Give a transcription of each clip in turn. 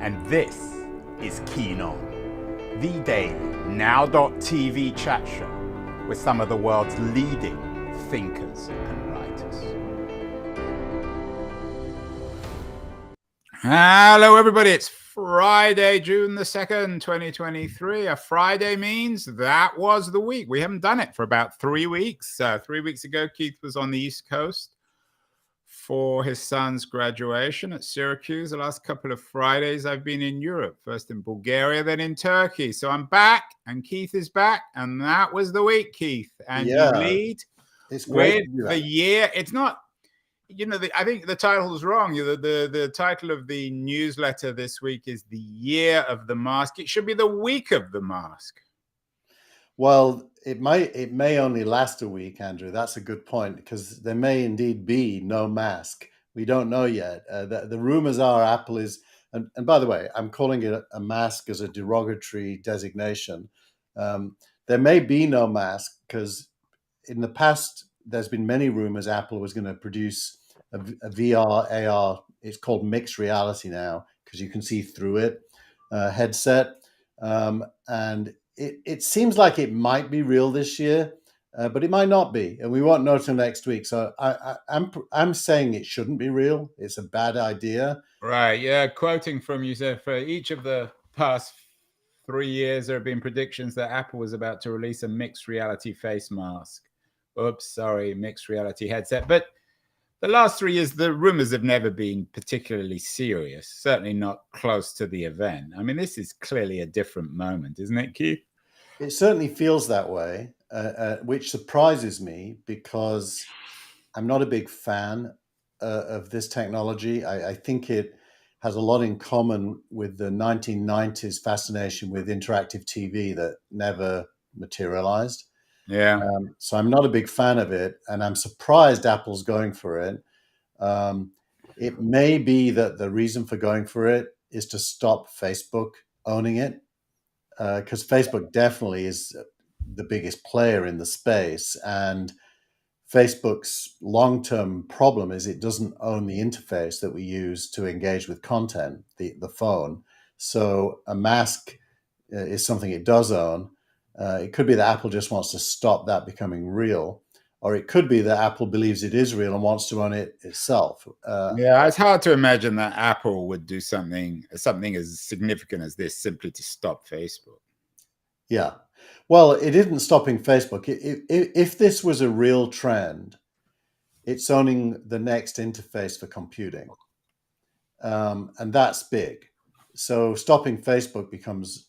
and this is Keen On, the daily now.tv chat show with some of the world's leading thinkers and writers. Hello everybody, it's Friday, June the 2nd, 2023. A Friday means that was the week. We haven't done it for about 3 weeks. 3 weeks ago, Keith was on the East Coast for his son's graduation at Syracuse. The last couple of Fridays I've been in Europe, first in Bulgaria, then in Turkey. So I'm back and Keith is back, and that was the week, Keith. And you lead with the year. It's not, I think the title is wrong. The title of the newsletter this week is the Year of the Mask. It should be the Week of the Mask. Well, it may only last a week, Andrew. That's a good point, because there may indeed be no mask. We don't know yet. The rumors are Apple is, and by the way, I'm calling it a mask as a derogatory designation. There may be no mask because in the past there's been many rumors Apple was going to produce a VR, AR. It's called mixed reality now because you can see through it headset, and it seems like it might be real this year, but it might not be, and we won't know till next week. So I'm saying it shouldn't be real. It's a bad idea. Right. Yeah. Quoting from you, sir, for each of the past 3 years, there have been predictions that Apple was about to release a mixed reality face mask. Oops, sorry, mixed reality headset. But the last 3 years, the rumors have never been particularly serious, certainly not close to the event. I mean, this is clearly a different moment, isn't it, Keith? It certainly feels that way, which surprises me because I'm not a big fan of this technology. I think it has a lot in common with the 1990s fascination with interactive TV that never materialized. Yeah. So I'm not a big fan of it, and I'm surprised Apple's going for it. It may be that the reason for going for it is to stop Facebook owning it, because Facebook definitely is the biggest player in the space, and Facebook's long-term problem is it doesn't own the interface that we use to engage with content, the phone. So a mask is something it does own. It could be that Apple just wants to stop that becoming real, or it could be that Apple believes it is real and wants to own it itself. Yeah, it's hard to imagine that Apple would do something as significant as this simply to stop Facebook. Yeah. Well, it isn't stopping Facebook. If this was a real trend, it's owning the next interface for computing. And that's big. So stopping Facebook becomes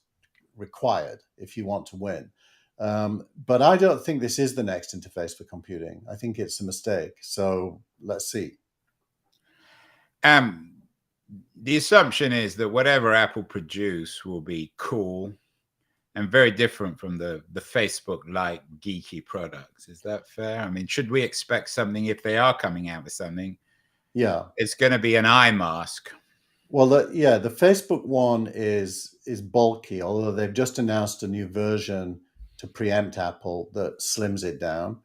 required if you want to win. But I don't think this is the next interface for computing. I think it's a mistake. So let's see. The assumption is that whatever Apple produce will be cool and very different from the Facebook-like geeky products. Is that fair? I mean, should we expect something if they are coming out with something? Yeah, it's going to be an eye mask. Well, the Facebook one is bulky, although they've just announced a new version to preempt Apple that slims it down.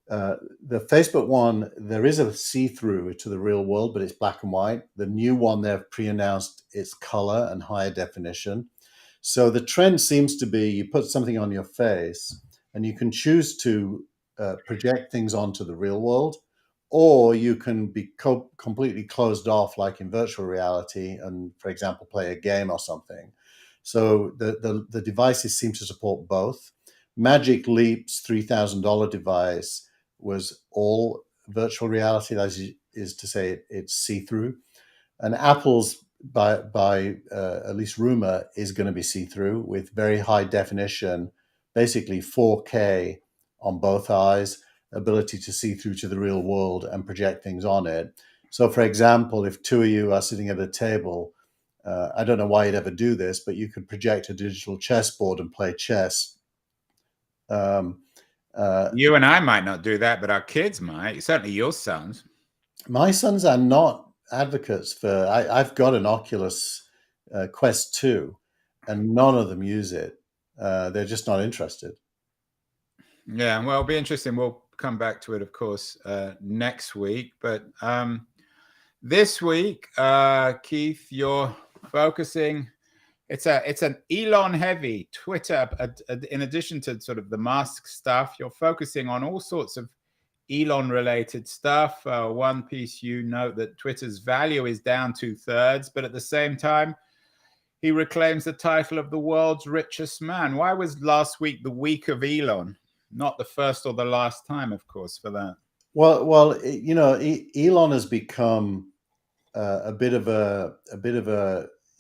The Facebook one, there is a see-through to the real world, but it's black and white. The new one they've pre-announced its color and higher definition. So the trend seems to be you put something on your face and you can choose to project things onto the real world, or you can be completely closed off like in virtual reality and, for example, play a game or something. So the devices seem to support both. Magic Leap's $3,000 device was all virtual reality, that is to say it's see-through. And Apple's, by at least rumor, is going to be see-through with very high definition, basically 4K on both eyes, ability to see through to the real world and project things on it. So, for example, if two of you are sitting at a table, I don't know why you'd ever do this, but you could project a digital chessboard and play chess. You and I might not do that, but our kids might. Certainly your sons. My sons are not advocates for, I've got an Oculus Quest 2 and none of them use it. They're just not interested. Yeah, well, it'll be interesting. We'll come back to it, of course, next week. But this week, Keith, you're focusing. It's an Elon heavy Twitter. In addition to sort of the Musk stuff, you're focusing on all sorts of Elon related stuff. One piece, you note that Twitter's value is down 2/3, but at the same time, he reclaims the title of the world's richest man. Why was last week the week of Elon? Not the first or the last time, of course, for that. Well, Elon has become a bit of a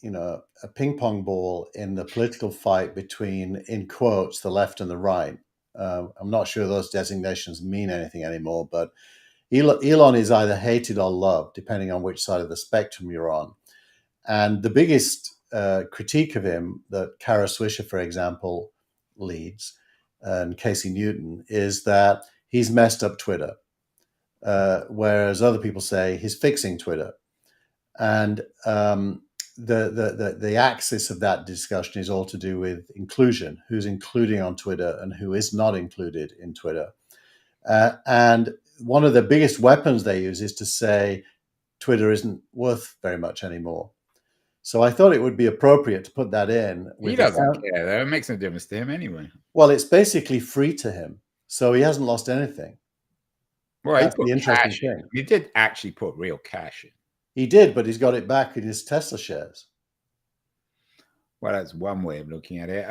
a ping pong ball in the political fight between, in quotes, the left and the right. I'm not sure those designations mean anything anymore, but Elon is either hated or loved, depending on which side of the spectrum you're on. And the biggest critique of him that Kara Swisher, for example, leads, and Casey Newton, is that he's messed up Twitter, whereas other people say he's fixing Twitter. And the axis of that discussion is all to do with inclusion, who's including on Twitter and who is not included in Twitter. And one of the biggest weapons they use is to say Twitter isn't worth very much anymore. So I thought it would be appropriate to put that in. He doesn't care, though. It makes no difference to him anyway. Well, it's basically free to him, so he hasn't lost anything. Well, that's the interesting thing. He did actually put real cash in. He did, but he's got it back in his Tesla shares. Well, that's one way of looking at it.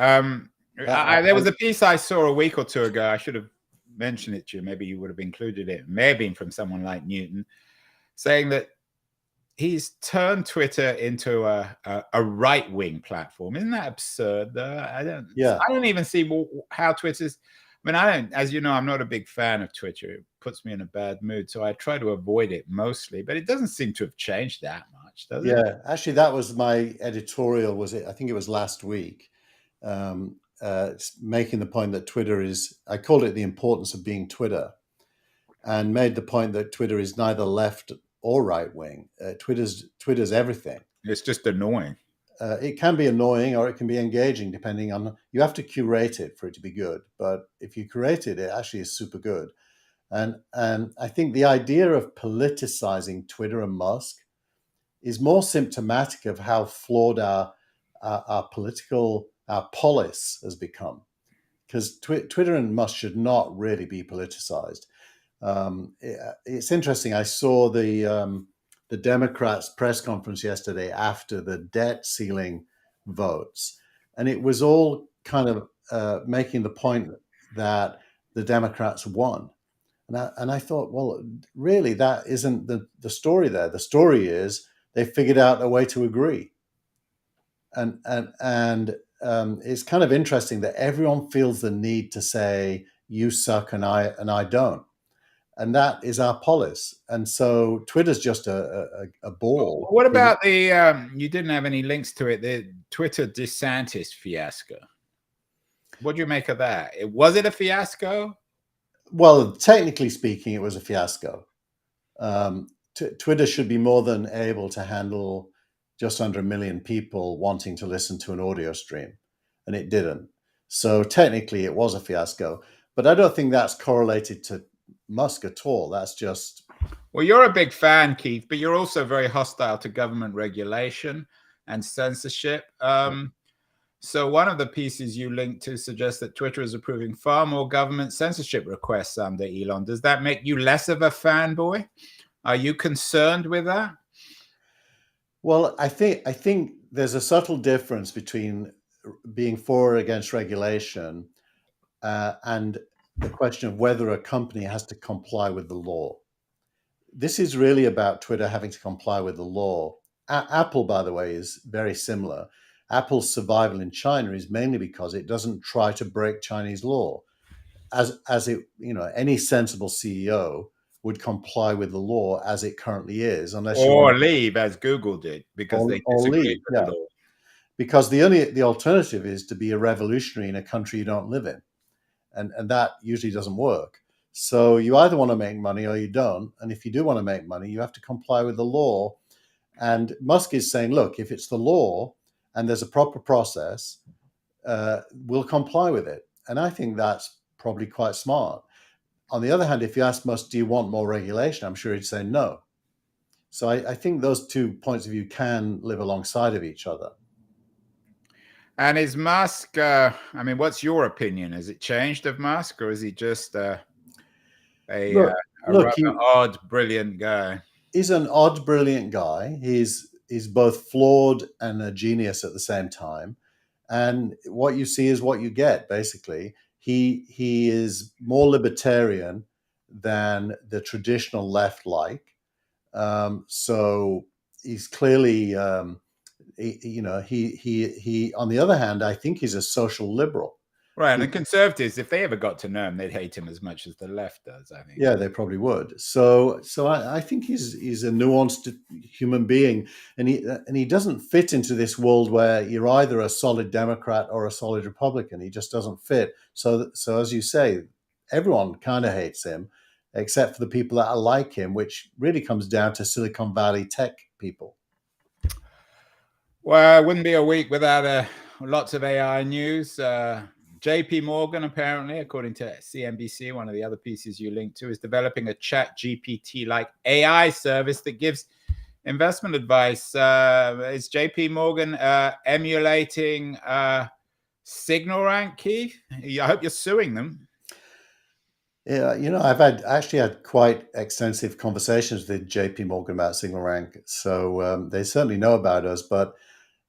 There was a piece I saw a week or two ago. I should have mentioned it to you. Maybe you would have included it. It may have been from someone like Newton, saying that he's turned Twitter into a right-wing platform. Isn't that absurd, though? I don't even see how Twitter's... I mean, as you know, I'm not a big fan of Twitter. It puts me in a bad mood, so I try to avoid it mostly. But it doesn't seem to have changed that much, does it? Yeah, actually, that was my editorial. I think it was last week, making the point that Twitter is... I called it the importance of being Twitter, and made the point that Twitter is neither left or right wing. Twitter's everything. It's just annoying. It can be annoying or it can be engaging, depending on... You have to curate it for it to be good, but if you curate it, it actually is super good. And I think the idea of politicizing Twitter and Musk is more symptomatic of how flawed our polis has become. Because Twitter and Musk should not really be politicized. It's interesting. I saw the Democrats' press conference yesterday after the debt ceiling votes, and it was all kind of making the point that the Democrats won. And I thought, well, really, that isn't the story there. The story is they figured out a way to agree. And it's kind of interesting that everyone feels the need to say, you suck and I don't. And that is our polis. And so Twitter's just a ball. What about the, you didn't have any links to it, the Twitter DeSantis fiasco? What do you make of that? Was it a fiasco? Well, technically speaking, it was a fiasco. Twitter should be more than able to handle just under 1 million people wanting to listen to an audio stream, and it didn't. So technically it was a fiasco, but I don't think that's correlated to Musk at all. That's just... Well, you're a big fan, Keith, but you're also very hostile to government regulation and censorship. So one of the pieces you linked to suggests that Twitter is approving far more government censorship requests under Elon. Does that make you less of a fanboy? Are you concerned with that? Well, I think there's a subtle difference between being for or against regulation and the question of whether a company has to comply with the law. This is really about Twitter having to comply with the law. Apple, by the way, is very similar. Apple's survival in China is mainly because it doesn't try to break Chinese law. As it, any sensible CEO would comply with the law as it currently is, unless leave, as Google did, because they disagreed with the law. Because the alternative is to be a revolutionary in a country you don't live in, and that usually doesn't work. So you either want to make money or you don't, and if you do want to make money, you have to comply with the law. And Musk is saying, look, if it's the law and there's a proper process, we'll comply with it. And I think that's probably quite smart. On the other hand, if you ask Musk, do you want more regulation? I'm sure he'd say no. So I think those two points of view can live alongside of each other. And is Musk, what's your opinion? Has it changed of Musk, or is he just a Look, rather he, odd, brilliant guy? he's an odd, brilliant guy. He's both flawed and a genius at the same time. And what you see is what you get, basically. He is more libertarian than the traditional left like. So he's clearly, he. On the other hand, I think he's a social liberal. Right, and the conservatives, if they ever got to know him, they'd hate him as much as the left does, I think. Yeah, they probably would. So I think he's a nuanced human being, and he doesn't fit into this world where you're either a solid Democrat or a solid Republican. He just doesn't fit. So as you say, everyone kind of hates him, except for the people that like him, which really comes down to Silicon Valley tech people. Well, it wouldn't be a week without lots of AI news. JP Morgan, apparently, according to CNBC, one of the other pieces you linked to, is developing a chat GPT-like AI service that gives investment advice. Is JP Morgan emulating Signal Rank, Keith? I hope you're suing them. Yeah, I've actually had quite extensive conversations with JP Morgan about Signal Rank, so they certainly know about us, but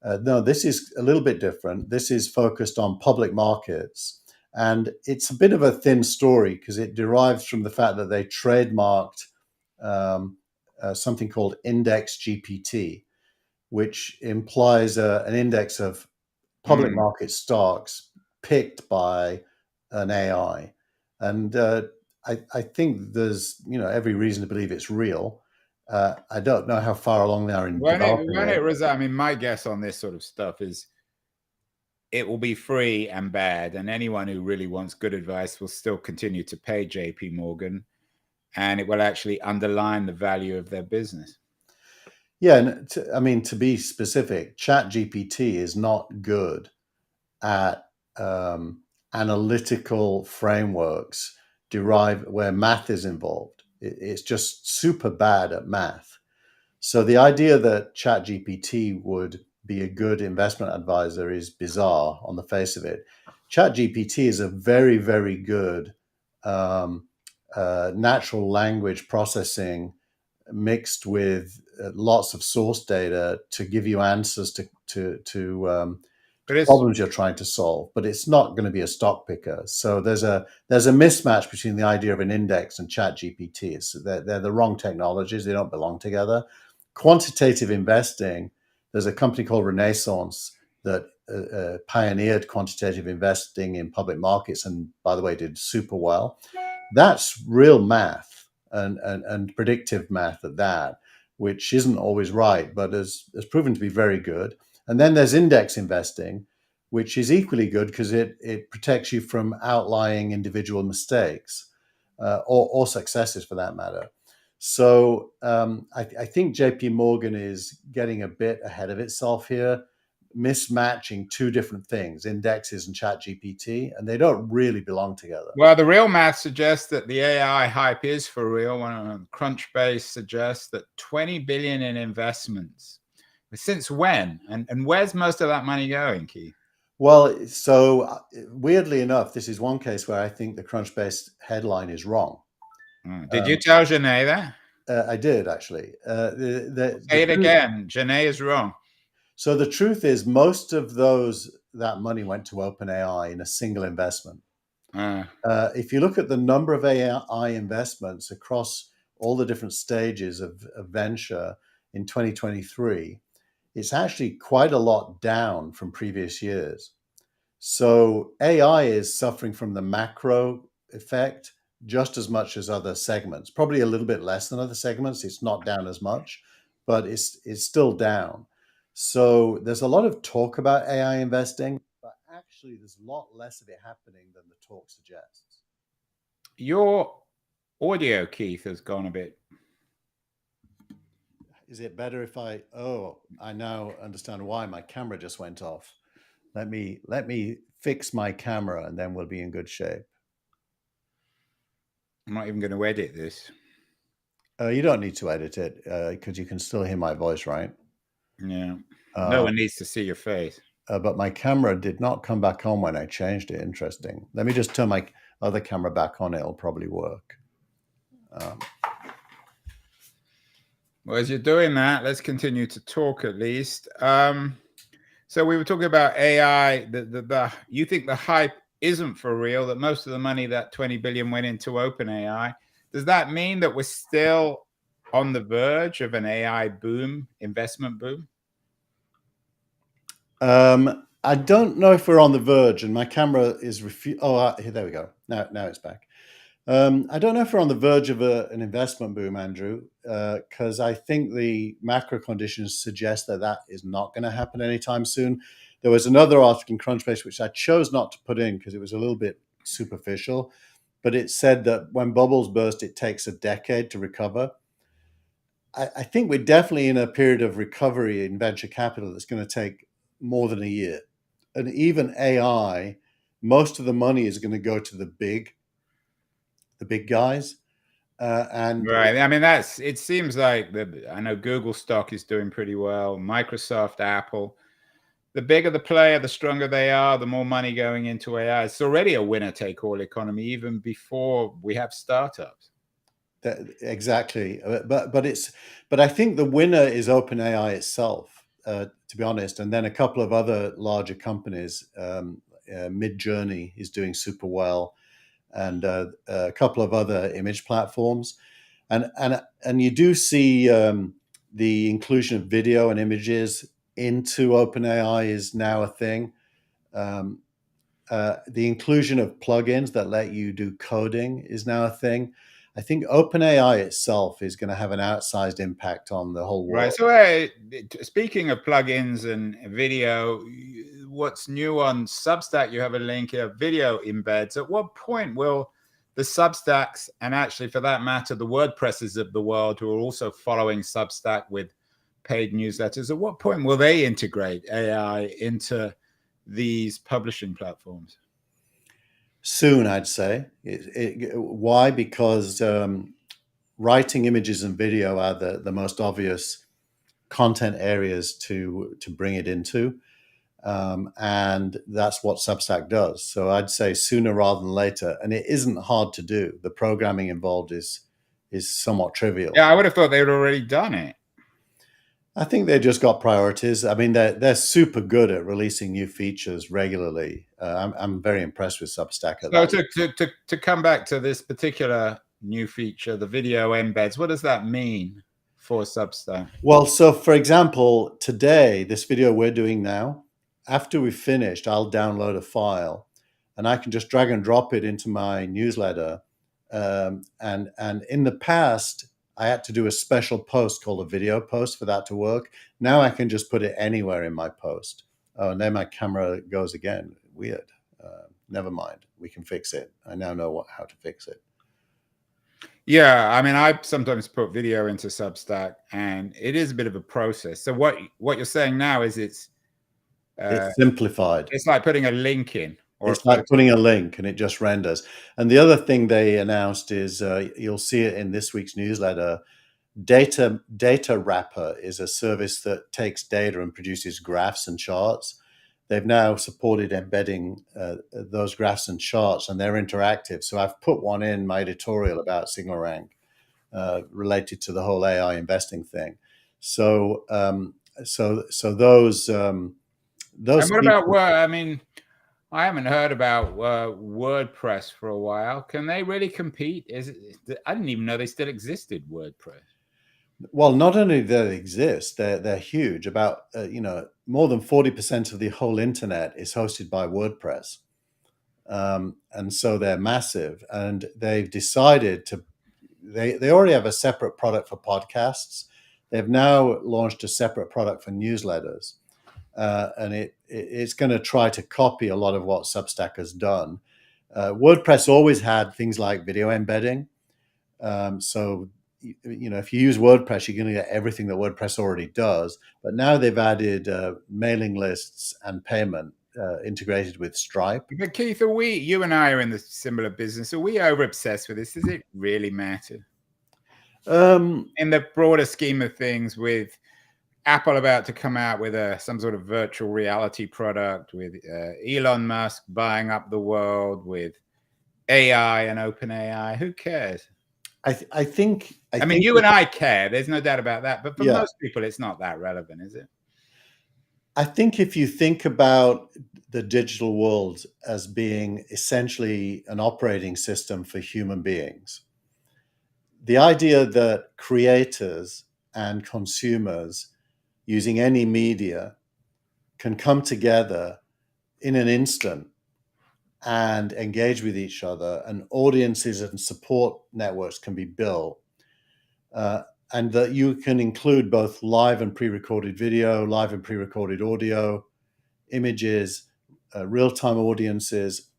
no, this is a little bit different. This is focused on public markets. And it's a bit of a thin story because it derives from the fact that they trademarked something called Index GPT, which implies an index of public market stocks picked by an AI. And I think there's every reason to believe it's real. I don't know how far along they are in developing it. My guess on this sort of stuff is it will be free and bad, and anyone who really wants good advice will still continue to pay JP Morgan, and it will actually underline the value of their business. Yeah, and to be specific, ChatGPT is not good at analytical frameworks where math is involved. It's just super bad at math. So the idea that ChatGPT would be a good investment advisor is bizarre on the face of it. ChatGPT is a very, very good natural language processing mixed with lots of source data to give you answers to problems you're trying to solve, but it's not going to be a stock picker. So there's a mismatch between the idea of an index and ChatGPT. So they're the wrong technologies. They don't belong together. Quantitative investing, there's a company called Renaissance that pioneered quantitative investing in public markets, and by the way, did super well. That's real math and predictive math at that, which isn't always right, but has proven to be very good. And then there's index investing, which is equally good because it protects you from outlying individual mistakes or successes for that matter. So I think JP Morgan is getting a bit ahead of itself here, mismatching two different things, indexes and ChatGPT, and they don't really belong together. Well, the real math suggests that the AI hype is for real. Crunchbase suggests that 20 billion in investments. Since when? And where's most of that money going, Keith? Well, so weirdly enough, this is one case where I think the Crunchbase headline is wrong. Did you tell Janae that? I did, actually. Say it again. Janae is wrong. So the truth is, most of that money went to OpenAI in a single investment. If you look at the number of AI investments across all the different stages of venture in 2023, it's actually quite a lot down from previous years. So AI is suffering from the macro effect just as much as other segments, probably a little bit less than other segments. It's not down as much, but it's still down. So there's a lot of talk about AI investing, but actually there's a lot less of it happening than the talk suggests. Your audio, Keith, has gone a bit. Is it better if I now understand why my camera just went off. Let me fix my camera and then we'll be in good shape. I'm not even going to edit this. You don't need to edit it because you can still hear my voice, right? Yeah. No one needs to see your face. But my camera did not come back on when I changed it. Interesting. Let me just turn my other camera back on. It'll probably work. Well, as you're doing that, let's continue to talk at least. So we were talking about AI. You think the hype isn't for real, that most of the money, that 20 billion, went into OpenAI. Does that mean that we're still on the verge of an AI boom, investment boom? I don't know if we're on the verge, and my camera is there we go. Now it's back. I don't know if we're on the verge of an investment boom, Andrew, because I think the macro conditions suggest that that is not going to happen anytime soon. There was another article in Crunchbase which I chose not to put in because it was a little bit superficial, but it said that when bubbles burst, it takes a decade to recover. I think we're definitely in a period of recovery in venture capital that's going to take more than a year. And even AI, most of the money is going to go to the big guys. And Right. I mean, it seems like I know Google stock is doing pretty well, Microsoft, Apple. The bigger the player, the stronger they are, the more money going into AI. It's already a winner take all economy, even before we have startups. Exactly. But I think the winner is OpenAI itself, to be honest. And then a couple of other larger companies, Midjourney is doing super well, and a couple of other image platforms. And you do see the inclusion of video and images into OpenAI is now a thing. The inclusion of plugins that let you do coding is now a thing. I think OpenAI itself is going to have an outsized impact on the whole world. Right. So, speaking of plugins and video, what's new on Substack? You have a link here, video embeds. At what point will the Substacks, and actually for that matter, the WordPresses of the world, who are also following Substack with paid newsletters, at what point will they integrate AI into these publishing platforms? Soon, I'd say. Why? Because writing images and video are the most obvious content areas to bring it into. And that's what Substack does. So I'd say sooner rather than later. And it isn't hard to do. The programming involved is somewhat trivial. Yeah, I would have thought they had already done it. I think they just got priorities. I mean, they're super good at releasing new features regularly. I'm very impressed with Substack at that. To come back to this particular new feature, the video embeds, what does that mean for Substack? Well, so for example, today, this video we're doing now, after we've finished, I'll download a file and I can just drag and drop it into my newsletter. And in the past, I had to do a special post called a video post for that to work. Now I can just put it anywhere in my post. Oh, and then my camera goes again. Weird. Never mind. We can fix it. I now know how to fix it. Yeah, I mean, I sometimes put video into Substack, and it is a bit of a process. So what you're saying now is it's simplified. It's like putting a link in. It's like putting a link and it just renders. And the other thing they announced is you'll see it in this week's newsletter. Data Wrapper is a service that takes data and produces graphs and charts. They've now supported embedding those graphs and charts, and they're interactive. So I've put one in my editorial about SignalRank related to the whole AI investing thing. So those. And what about? I mean, I haven't heard about WordPress for a while. Can they really compete? I didn't even know they still existed, WordPress. Well, not only do they exist, they're huge. About more than 40% of the whole internet is hosted by WordPress, and so they're massive. And they've decided to. They already have a separate product for podcasts. They've now launched a separate product for newsletters. And it's going to try to copy a lot of what Substack has done. WordPress always had things like video embedding. So, if you use WordPress, you're going to get everything that WordPress already does. But now they've added mailing lists and payment integrated with Stripe. But Keith, you and I are in the similar business. Are we over obsessed with this? Does it really matter? In the broader scheme of things, with Apple about to come out with some sort of virtual reality product, with Elon Musk buying up the world, with AI and OpenAI, who cares? I think. I mean, you and I care. There's no doubt about that. But for Yeah. most people, it's not that relevant, is it? I think if you think about the digital world as being essentially an operating system for human beings, the idea that creators and consumers using any media can come together in an instant and engage with each other, and audiences and support networks can be built, and that you can include both live and pre-recorded video, live and pre-recorded audio, images, real-time audiences.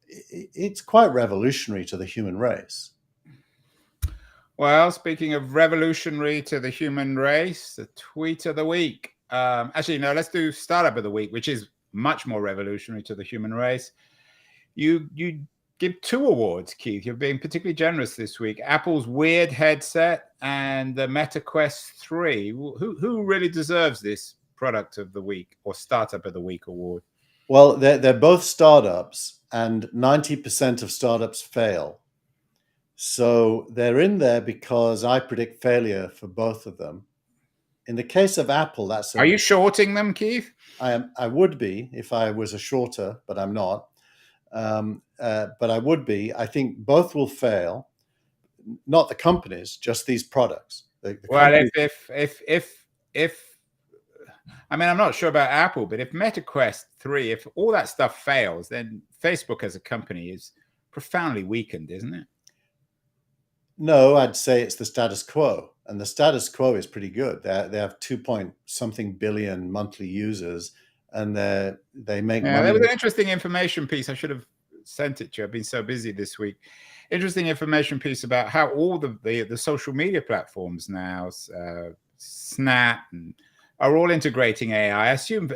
It's quite revolutionary to the human race. Well, speaking of revolutionary to the human race, the tweet of the week. Actually, no, let's do startup of the week, which is much more revolutionary to the human race. You give 2 awards, Keith. You're being particularly generous this week. Apple's Weird headset and the Meta Quest 3. Who really deserves this product of the week or startup of the week award? Well, they're both startups, and 90% of startups fail. So they're in there because I predict failure for both of them. In the case of Apple, that's Are you shorting them, Keith? I would be if I was a shorter, but I'm not. But I would be. I think both will fail. Not the companies, just these products. Well, if I mean, I'm not sure about Apple, but if Meta Quest 3, if all that stuff fails, then Facebook as a company is profoundly weakened, isn't it? No, I'd say it's the status quo, and the status quo is pretty good. They have 2-point-something billion monthly users, and they make money. There was an interesting information piece. I should have sent it to you. I've been so busy this week. Interesting information piece about how all the social media platforms now, Snap, are all integrating AI. I assume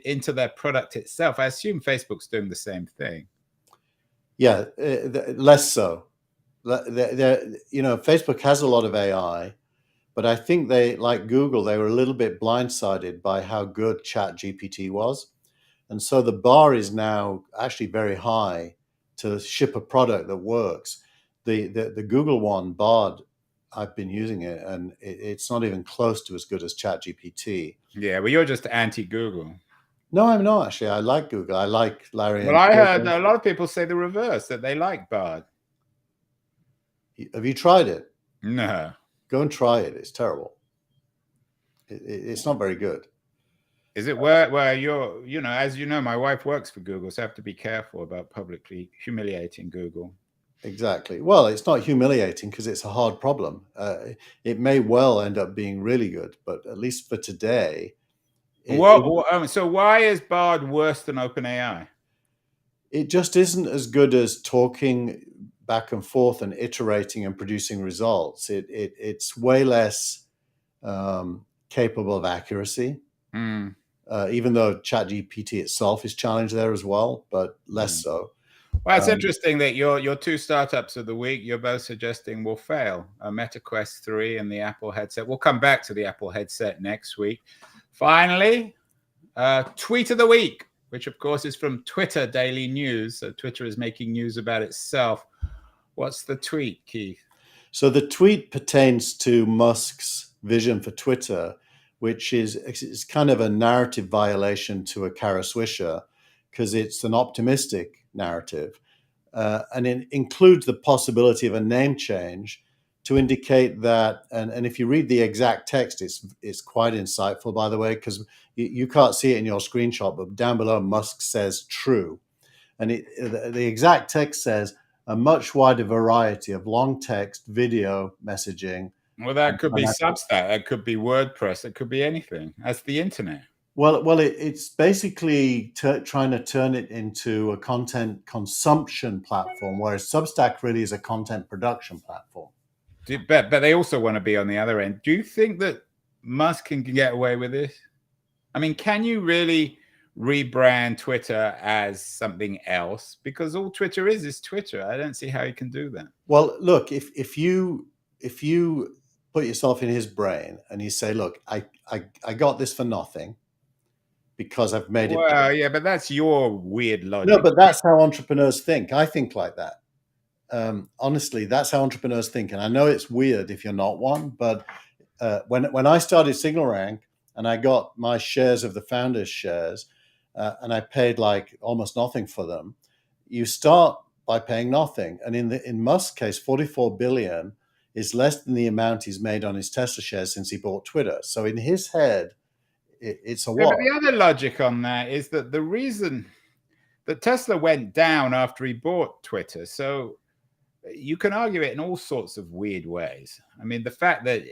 into their product itself. I assume Facebook's doing the same thing. Yeah, less so. Facebook has a lot of AI, but I think they, like Google, they were a little bit blindsided by how good ChatGPT was. And so the bar is now actually very high to ship a product that works. The Google one, Bard, I've been using it, and it's not even close to as good as ChatGPT. Yeah, well, you're just anti-Google. No, I'm not, actually. I like Google. I like Larry. Well, I heard a lot of people say the reverse, that they like Bard. Have you tried it? No. Go and try it. It's terrible. It's not very good. Is it where you're, as you know, my wife works for Google, so I have to be careful about publicly humiliating Google. Exactly. Well, it's not humiliating because it's a hard problem. It may well end up being really good, but at least for today. So why is Bard worse than OpenAI? It just isn't as good as talking back and forth and iterating and producing results. It's way less capable of accuracy, even though ChatGPT itself is challenged there as well, but less so. Well, it's interesting that your 2 startups of the week, you're both suggesting will fail. Meta Quest 3 and the Apple headset. We'll come back to the Apple headset next week. Finally, tweet of the week, which of course is from Twitter Daily News. So Twitter is making news about itself. What's the tweet, Keith? So the tweet pertains to Musk's vision for Twitter, which is kind of a narrative violation to a Kara Swisher, because it's an optimistic narrative, and it includes the possibility of a name change to indicate that, and if you read the exact text, it's quite insightful, by the way, because you can't see it in your screenshot, but down below Musk says true, and the exact text says a much wider variety of long text, video messaging. Well, that could be Substack, that could be WordPress, it could be anything. That's the internet. Well, it's basically trying to turn it into a content consumption platform, whereas Substack really is a content production platform. But they also want to be on the other end. Do you think that Musk can get away with this? I mean, can you really rebrand Twitter as something else? Because all Twitter is Twitter. I don't see how you can do that. Well, look, if you if you put yourself in his brain and you say, look, I got this for nothing because I've made it. Well, yeah, but that's your weird logic. No, but that's how entrepreneurs think. I think like that. Honestly, that's how entrepreneurs think. And I know it's weird if you're not one, but when I started SignalRank and I got my shares of the founders' shares, and I paid like almost nothing for them, you start by paying nothing. And in Musk's case, 44 billion is less than the amount he's made on his Tesla shares since he bought Twitter. So in his head, it's a what? But the other logic on that is that the reason that Tesla went down after he bought Twitter, so you can argue it in all sorts of weird ways. I mean, the fact that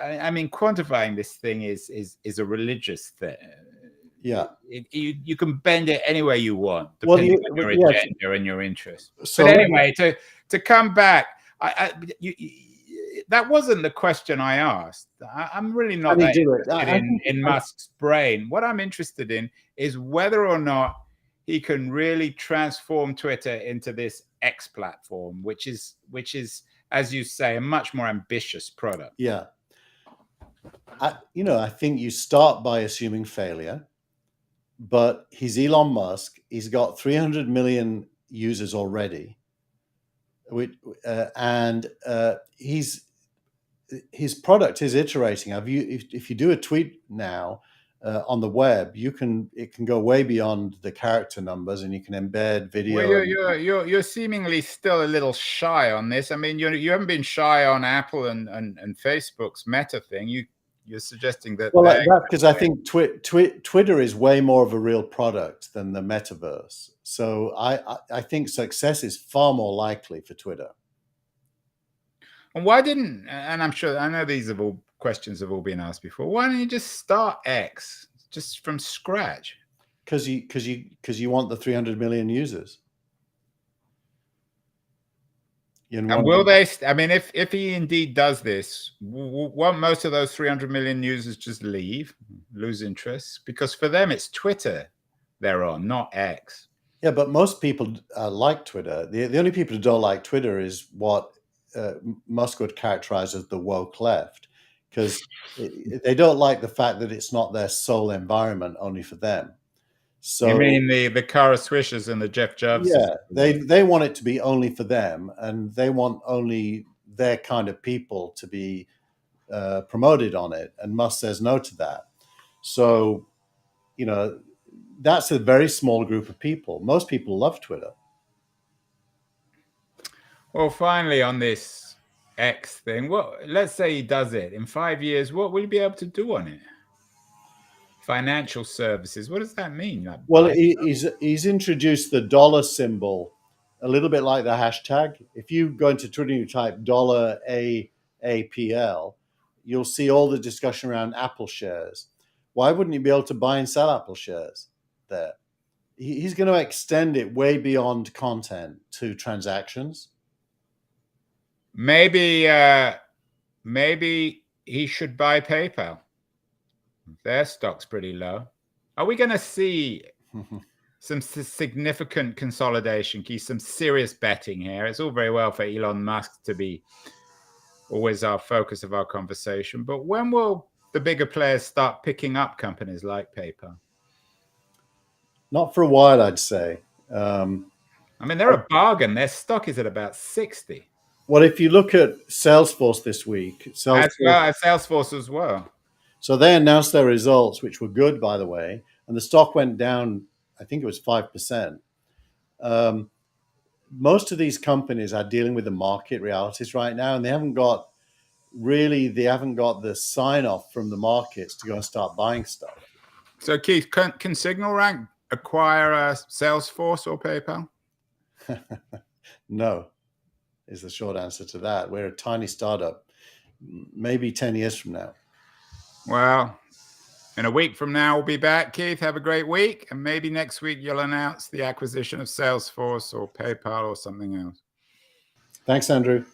I mean, quantifying this thing is a religious thing. Yeah, you can bend it any way you want, depending on your agenda and your interest. So but anyway, to come back, that wasn't the question I asked. I'm really not that interested in Musk's brain. What I'm interested in is whether or not he can really transform Twitter into this X platform, which is, as you say, a much more ambitious product. Yeah. I think you start by assuming failure, but he's Elon Musk. He's got 300 million users already, and his product is iterating. If you do a tweet now on the web, it can go way beyond the character numbers, and you can embed video. Well, you're seemingly still a little shy on this. I mean, you haven't been shy on Apple and Facebook's Meta thing. You're suggesting that. Well, that's because I think Twitter is way more of a real product than the metaverse. So I think success is far more likely for Twitter. And why didn't? And I know these questions have all been asked before. Why don't you just start X just from scratch? Because you want the 300 million users. And will they? I mean, if he indeed does this, won't most of those 300 million users just lose interest? Because for them, it's Twitter they're on, not X. Yeah, but most people like Twitter. The only people who don't like Twitter is what Musk would characterize as the woke left, because they don't like the fact that it's not their sole environment only for them. So you mean the Kara Swishers and the Jeff Jarvis? Yeah, they want it to be only for them, and they want only their kind of people to be promoted on it. And Musk says no to that. So, that's a very small group of people. Most people love Twitter. Well, finally, on this X thing, let's say he does it in 5 years. What will he be able to do on it? Financial services. What does that mean? Well, he's introduced the dollar symbol, a little bit like the hashtag. If you go into Twitter and you type $AAPL, you'll see all the discussion around Apple shares. Why wouldn't you be able to buy and sell Apple shares there? He's going to extend it way beyond content to transactions. Maybe he should buy PayPal. Their stock's pretty low. Are we going to see some significant consolidation, some serious betting here? It's all very well for Elon Musk to be always our focus of our conversation, but when will the bigger players start picking up companies like PayPal? Not for a while, I'd say. I mean, they're a bargain. Their stock is at about 60. Well, if you look at Salesforce this week, Salesforce as well. So they announced their results, which were good, by the way, and the stock went down, I think it was 5%. Most of these companies are dealing with the market realities right now, and they haven't got the sign-off from the markets to go and start buying stuff. So, Keith, can SignalRank acquire Salesforce or PayPal? No, is the short answer to that. We're a tiny startup, maybe 10 years from now. Well, in a week from now, we'll be back. Keith, have a great week. And maybe next week you'll announce the acquisition of Salesforce or PayPal or something else. Thanks, Andrew.